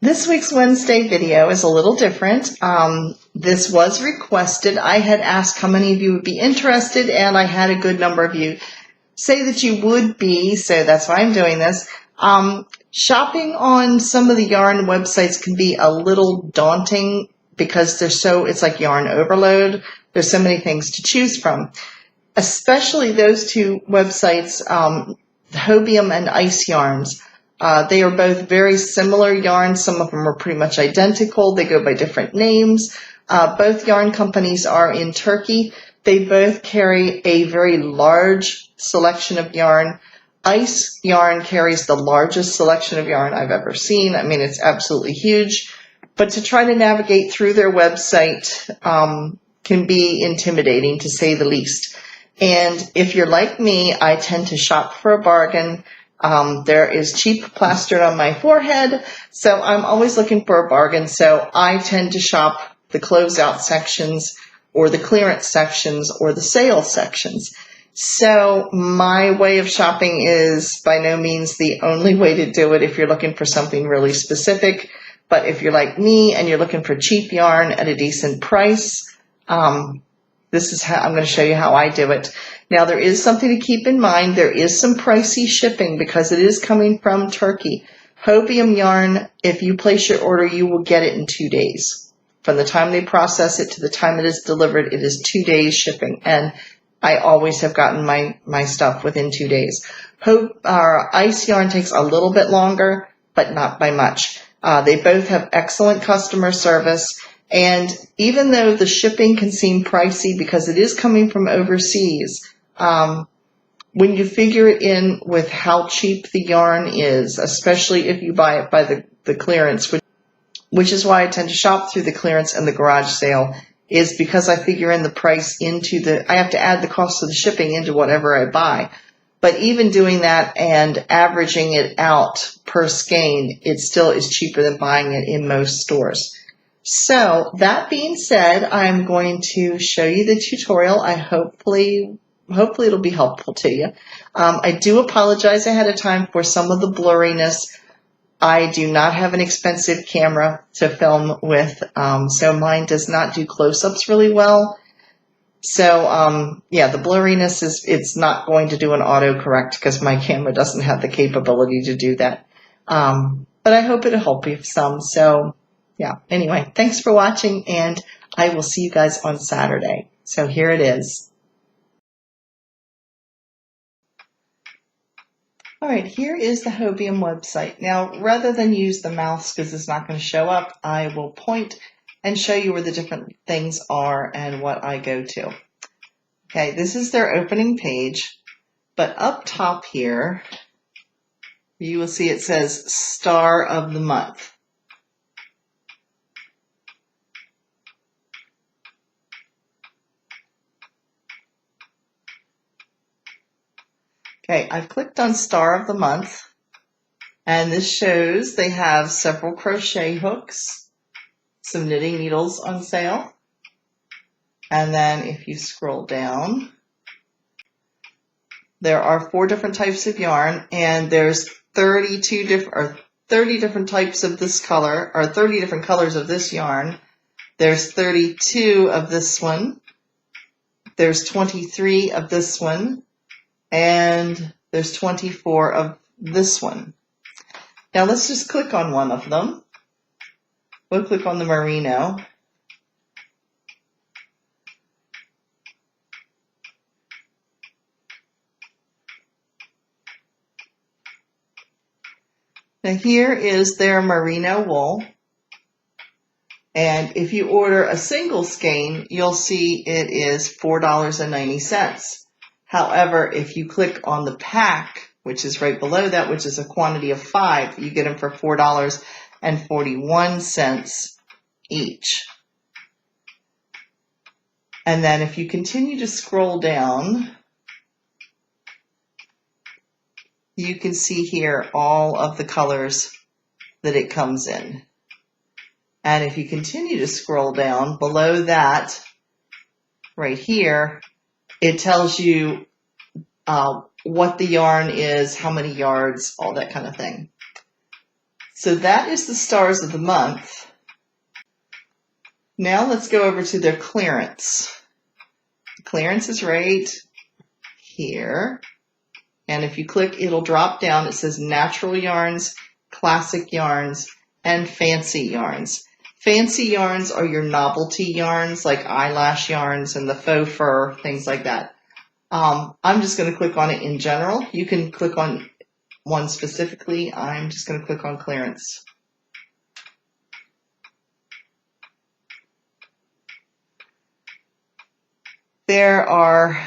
This week's Wednesday video is a little different. This was requested. I had asked how many of you would be interested, and I had a good number of you say that you would be, so that's why I'm doing this. Shopping on some of the yarn websites can be a little daunting because it's like yarn overload. There's so many things to choose from, especially those two websites, Hobium and Ice Yarns. They are both very similar yarns. Some of them are pretty much identical. They go by different names. Both yarn companies are in Turkey. They both carry a very large selection of yarn. Ice Yarn carries the largest selection of yarn I've ever seen. I mean, it's absolutely huge. But to try to navigate through their website can be intimidating, to say the least. And if you're like me, I tend to shop for a bargain. There is cheap plastered on my forehead, so I'm always looking for a bargain. So I tend to shop the closeout sections or the clearance sections or the sale sections. So my way of shopping is by no means the only way to do it if you're looking for something really specific. But if you're like me and you're looking for cheap yarn at a decent price, this is how I'm going to show you how I do it. Now, there is something to keep in mind. There is some pricey shipping because it is coming from Turkey. Hobium Yarn, if you place your order, you will get it in 2 days. From the time they process it to the time it is delivered, it is 2 days shipping. And I always have gotten my stuff within 2 days. Ice Yarn takes a little bit longer, but not by much. They both have excellent customer service. And even though the shipping can seem pricey because it is coming from overseas, when you figure it in with how cheap the yarn is, especially if you buy it by the clearance, which is why I tend to shop through the clearance and the garage sale, is because I figure in the price I have to add the cost of the shipping into whatever I buy. But even doing that and averaging it out per skein, it still is cheaper than buying it in most stores. So that being said, I'm going to show you the tutorial. Hopefully it'll be helpful to you. I do apologize ahead of time for some of the blurriness. I do not have an expensive camera to film with, so mine does not do close-ups really well. So yeah, the blurriness it's not going to do an autocorrect because my camera doesn't have the capability to do that. But I hope it'll help you some. So yeah, anyway, thanks for watching, and I will see you guys on Saturday. So here it is. All right, here is the Hobium website. Now, rather than use the mouse because it's not going to show up, I will point and show you where the different things are and what I go to. Okay, this is their opening page, but up top here, you will see it says Star of the Month. Okay, I've clicked on Star of the Month, and this shows they have several crochet hooks, some knitting needles on sale, and then if you scroll down, there are 4 different types of yarn, and there's 30 different types of this color, or 30 different colors of this yarn. There's 32 of this one, there's 23 of this one, and there's 24 of this one. Now let's just click on one of them. We'll click on the merino. Now here is their merino wool. And if you order a single skein, you'll see it is $4.90. However, if you click on the pack, which is right below that, which is a quantity of 5, you get them for $4.41 each. And then if you continue to scroll down, you can see here all of the colors that it comes in. And if you continue to scroll down below that, right here, it tells you what the yarn is, how many yards, all that kind of thing. So that is the stars of the month. Now let's go over to their clearance. The clearance is right here. And if you click, it'll drop down. It says natural yarns, classic yarns, and fancy yarns. Fancy yarns are your novelty yarns, like eyelash yarns and the faux fur, things like that. I'm just going to click on it in general. You can click on one specifically. I'm just going to click on clearance. There are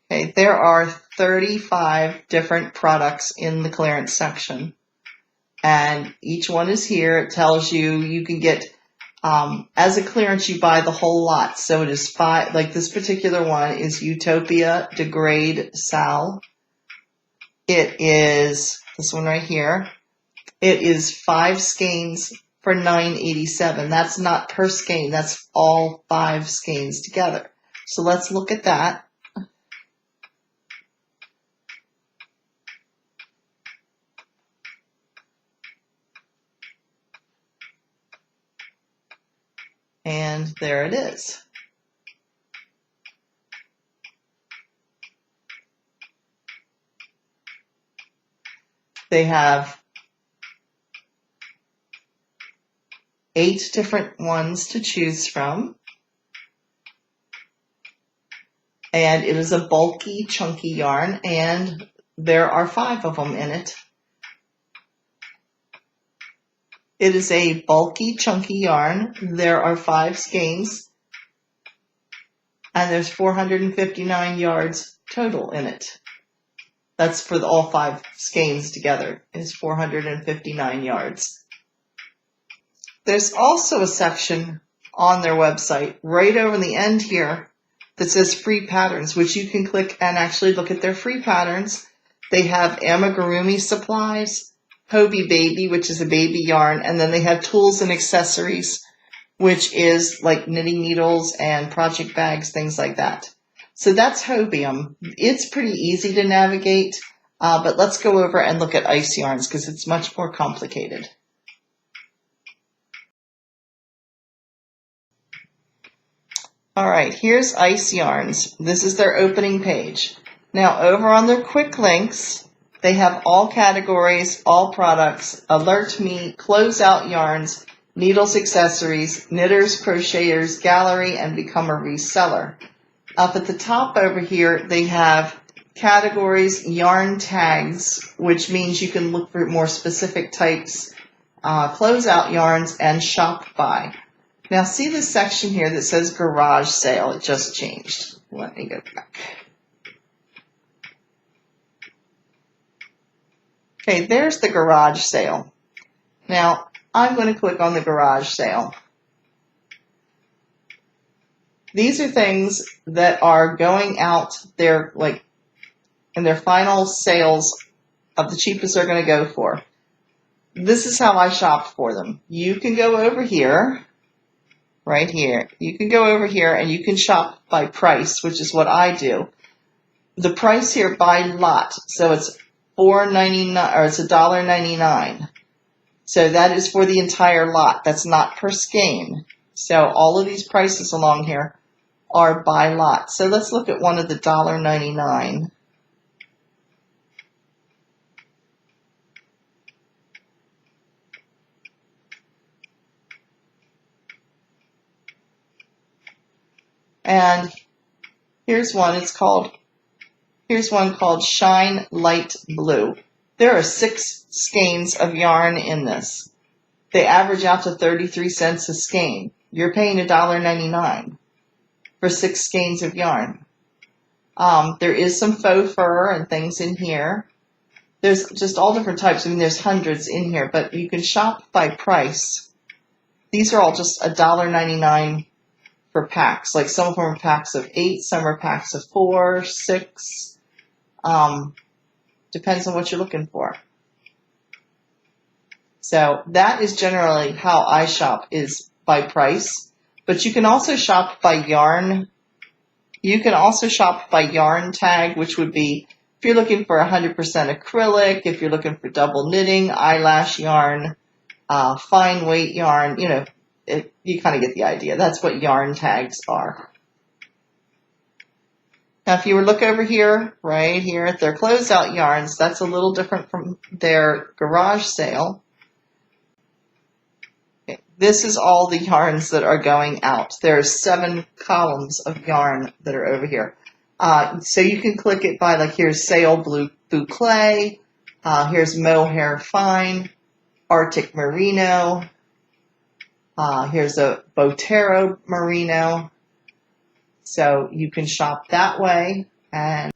35 different products in the clearance section, and each one is here. It tells you can get, as a clearance, you buy the whole lot. So it is 5, like this particular one is Utopia Degrade Sal. It is this one right here. It is 5 skeins for $9.87. That's not per skein, that's all 5 skeins together. So let's look at that. And there it is. They have 8 different ones to choose from. And it is a bulky, chunky yarn, and there are 5 of them in it. It is a bulky, chunky yarn. There are 5 skeins, and there's 459 yards total in it. That's for all 5 skeins together, is 459 yards. There's also a section on their website right over the end here that says free patterns, which you can click and actually look at their free patterns. They have amigurumi supplies, Hobie Baby, which is a baby yarn, and then they have tools and accessories, which is like knitting needles and project bags, things like that. So that's Hobium. It's pretty easy to navigate, but let's go over and look at ice yarns because it's much more complicated. All right, here's Ice Yarns. This is their opening page. Now over on their quick links, they have all categories, all products, alert me, closeout yarns, needles, accessories, knitters, crocheters, gallery, and become a reseller. Up at the top over here, they have categories, yarn tags, which means you can look for more specific types, closeout yarns, and shop by. Now see this section here that says garage sale. It just changed. Let me go back. Okay, there's the garage sale. Now I'm going to click on the garage sale. These are things that are going out there, like in their final sales of the cheapest they're going to go for. This is how I shopped for them. You can go over here. Right here. You can go over here and you can shop by price, which is what I do. The price here by lot, so it's $4.99 or it's $1.99. So that is for the entire lot. That's not per skein. So all of these prices along here are by lot. So let's look at one of the $1.99. And here's one called Shine Light Blue. There are 6 skeins of yarn in this. They average out to 33 cents a skein. You're paying $1.99 for 6 skeins of yarn. There is some faux fur and things in here. There's just all different types. I mean, there's hundreds in here, but you can shop by price. These are all just $1.99 for packs. Like some of them are packs of 8, some are packs of 4, 6. Depends on what you're looking for. So that is generally how I shop, is by price. But you can also shop by yarn. You can also shop by yarn tag, which would be if you're looking for 100% acrylic, if you're looking for double knitting, eyelash yarn, fine weight yarn, you know, you kind of get the idea. That's what yarn tags are. Now, if you were to look over here, right here at their closeout yarns, that's a little different from their garage sale. Okay. This is all the yarns that are going out. There's 7 columns of yarn that are over here. So you can click it by, like, here's Sail Blue Boucle, here's Mohair Fine, Arctic Merino, here's a Botero Merino. So you can shop that way. And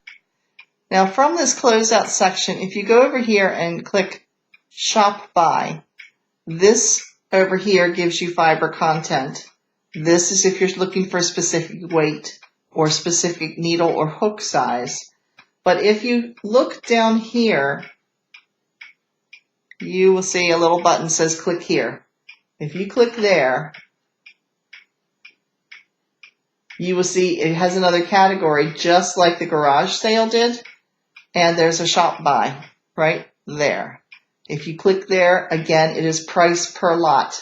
now from this closeout section, if you go over here and click Shop By, this over here gives you fiber content. This is if you're looking for a specific weight or specific needle or hook size. But if you look down here, you will see a little button that says click here. If you click there, you will see it has another category just like the garage sale did, and there's a shop by right there. If you click there, again, it is price per lot.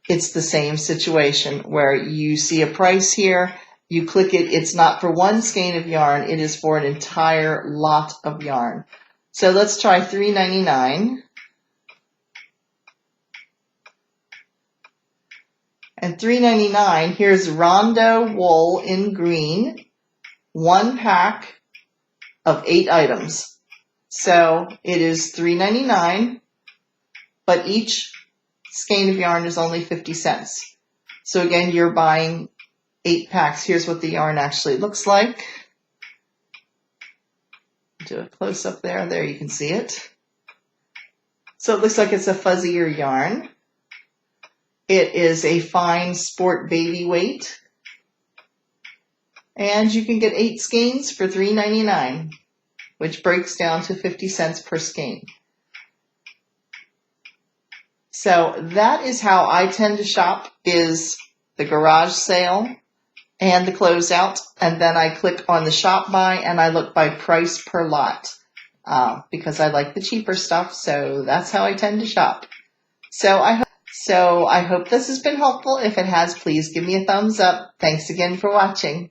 It's the same situation where you see a price here, you click it, it's not for one skein of yarn, it is for an entire lot of yarn. So let's try $3.99. And $3.99, here's Rondo wool in green, 1 pack of 8 items. So it is $3.99, but each skein of yarn is only 50 cents. So again, you're buying 8 packs. Here's what the yarn actually looks like. Do a close up there. There you can see it. So it looks like it's a fuzzier yarn. It is a fine sport baby weight. And you can get 8 skeins for $3.99, which breaks down to 50 cents per skein. So that is how I tend to shop, is the garage sale and the closeout. And then I click on the shop by and I look by price per lot because I like the cheaper stuff. So that's how I tend to shop. So I hope this has been helpful. If it has, please give me a thumbs up. Thanks again for watching.